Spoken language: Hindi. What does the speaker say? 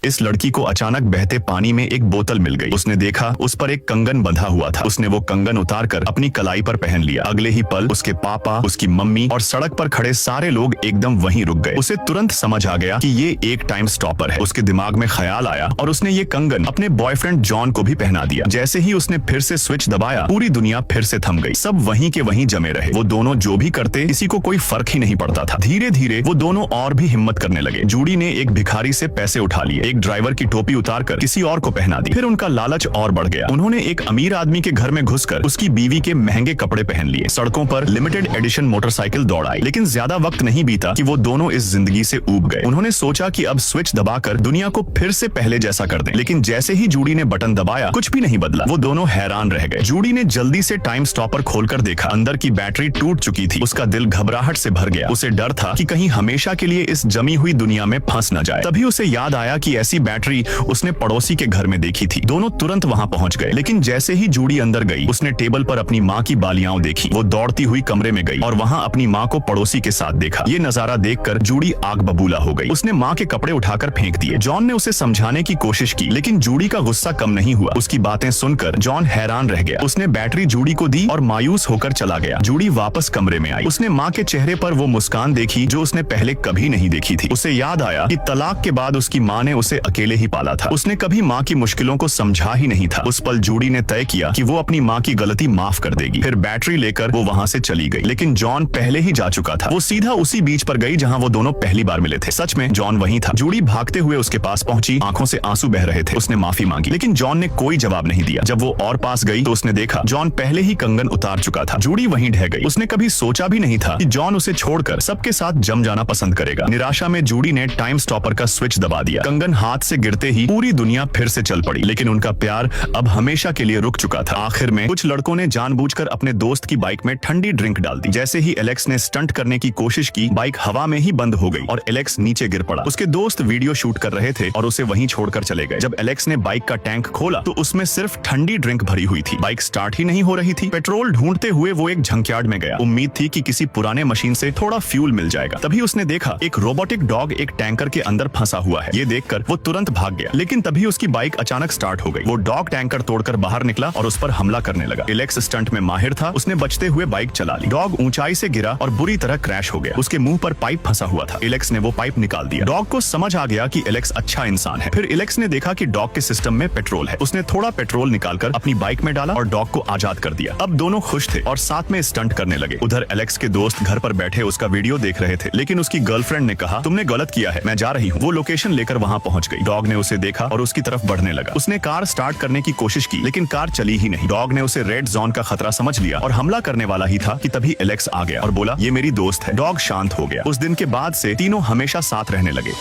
इस लड़की को अचानक बहते पानी में एक बोतल मिल गई। उसने देखा उस पर एक कंगन बंधा हुआ था। उसने वो कंगन उतारकर अपनी कलाई पर पहन लिया। अगले ही पल उसके पापा, उसकी मम्मी और सड़क पर खड़े सारे लोग एकदम वहीं रुक गए। उसे तुरंत समझ आ गया कि ये एक टाइम स्टॉपर है। उसके दिमाग में ख्याल आया और उसने ये कंगन अपने बॉयफ्रेंड जॉन को भी पहना दिया। जैसे ही उसने फिर से स्विच दबाया, पूरी दुनिया फिर से थम गई। सब वहीं के वहीं जमे रहे। वो दोनों जो भी करते किसी को कोई फर्क ही नहीं पड़ता था। धीरे धीरे वो दोनों और भी हिम्मत करने लगे। जूडी ने एक भिखारी से पैसे उठा लिए, एक ड्राइवर की टोपी उतारकर किसी और को पहना दी। फिर उनका लालच और बढ़ गया। उन्होंने एक अमीर आदमी के घर में घुसकर उसकी बीवी के महंगे कपड़े पहन लिए। सड़कों पर लिमिटेड एडिशन मोटरसाइकिल दौड़ाई। लेकिन ज्यादा वक्त नहीं बीता कि वो दोनों इस जिंदगी से ऊब गए। उन्होंने सोचा कि अब स्विच दबाकर दुनिया को फिर से पहले जैसा कर दें। लेकिन जैसे ही जूडी ने बटन दबाया, कुछ भी नहीं बदला। वो दोनों हैरान रह गए। जूडी ने जल्दी से टाइम स्टॉपर खोलकर देखा। अंदर की बैटरी टूट चुकी थी। उसका दिल घबराहट से भर गया। उसे डर था कि कहीं हमेशा के लिए इस जमी हुई दुनिया में फंस न जाए। तभी उसे याद आया कि ऐसी बैटरी उसने पड़ोसी के घर में देखी थी। दोनों तुरंत वहां पहुंच गए। लेकिन जैसे ही जूडी अंदर गई, उसने टेबल पर अपनी माँ की बालियां देखी। वो दौड़ती हुई कमरे में गई और वहां अपनी माँ को पड़ोसी के साथ देखा। ये नजारा देखकर जूडी आग बबूला हो गई। उसने माँ के कपड़े उठाकर फेंक दिए। जॉन ने उसे समझाने की कोशिश की, लेकिन जूडी का गुस्सा कम नहीं हुआ। उसकी बातें सुनकर जॉन हैरान रह गया। उसने बैटरी जूडी को दी और मायूस होकर चला गया। जूडी वापस कमरे में आई। उसने माँ के चेहरे पर वो मुस्कान देखी जो उसने पहले कभी नहीं देखी थी। उसे याद आया कि तलाक के बाद उसकी माँ ने उसे अकेले ही पाला था। उसने कभी माँ की मुश्किलों को समझा ही नहीं था। उस पल जूडी ने तय किया कि वो अपनी माँ की गलती माफ कर देगी। फिर बैटरी लेकर वो वहाँ से चली गई। लेकिन जॉन पहले ही जा चुका था। वो सीधा उसी बीच पर गई जहाँ वो दोनों पहली बार मिले थे। सच में जॉन वहीं था। जूडी भागते हुए उसके पास पहुंची। आंखों से आंसू बह रहे थे। उसने माफी मांगी, लेकिन जॉन ने कोई जवाब नहीं दिया। जब वो और पास गई तो उसने देखा जॉन पहले ही कंगन उतार चुका था। जूडी वहीं ढह गई। उसने कभी सोचा भी नहीं था कि जॉन उसे छोड़कर सबके साथ जम जाना पसंद करेगा। निराशा में जूडी ने टाइम स्टॉपर का स्विच दबा दिया। कंगन हाथ से गिरते ही पूरी दुनिया फिर से चल पड़ी। लेकिन उनका प्यार अब हमेशा के लिए रुक चुका था। आखिर में कुछ लड़कों ने जानबूझकर अपने दोस्त की बाइक में ठंडी ड्रिंक डाल दी। जैसे ही एलेक्स ने स्टंट करने की कोशिश की, बाइक हवा में ही बंद हो गई और एलेक्स नीचे गिर पड़ा। उसके दोस्त वीडियो शूट कर रहे थे और उसे वहीं छोड़कर चले गए। जब एलेक्स ने बाइक का टैंक खोला तो उसमें सिर्फ ठंडी ड्रिंक भरी हुई थी। बाइक स्टार्ट ही नहीं हो रही थी। पेट्रोल ढूंढते हुए वो एक जंकयार्ड में गया। उम्मीद थी कि किसी पुराने मशीन से थोड़ा फ्यूल मिल जाएगा। तभी उसने देखा एक रोबोटिक डॉग एक टैंकर के अंदर फंसा हुआ है। ये देखकर वो तुरंत भाग गया। लेकिन तभी उसकी बाइक अचानक स्टार्ट हो गई। वो डॉग टैंकर तोड़कर बाहर निकला और उस पर हमला करने लगा। एलेक्स स्टंट में माहिर था। उसने बचते हुए बाइक चला ली। डॉग ऊंचाई से गिरा और बुरी तरह क्रैश हो गया। उसके मुंह पर पाइप फंसा हुआ था। एलेक्स ने वो पाइप निकाल दिया। डॉग को समझ आ गया कि एलेक्स अच्छा इंसान है। फिर एलेक्स ने देखा कि डॉग के सिस्टम में पेट्रोल है। उसने थोड़ा पेट्रोल निकालकर अपनी बाइक में डाला और डॉग को आजाद कर दिया। अब दोनों खुश थे और साथ में स्टंट करने लगे। उधर एलेक्स के दोस्त घर पर बैठे उसका वीडियो देख रहे थे। लेकिन उसकी गर्लफ्रेंड ने कहा, तुमने गलत किया है, मैं जा रही हूँ। वो लोकेशन लेकर वहाँ पहुँच गई। डॉग ने उसे देखा और उसकी तरफ बढ़ने लगा। उसने कार स्टार्ट करने की कोशिश की, लेकिन कार चली ही नहीं। डॉग ने उसे रेड जोन का खतरा समझ लिया और हमला करने वाला ही था कि तभी एलेक्स आ गया और बोला, ये मेरी दोस्त है। डॉग शांत हो गया। उस दिन के बाद से तीनों हमेशा साथ रहने लगे।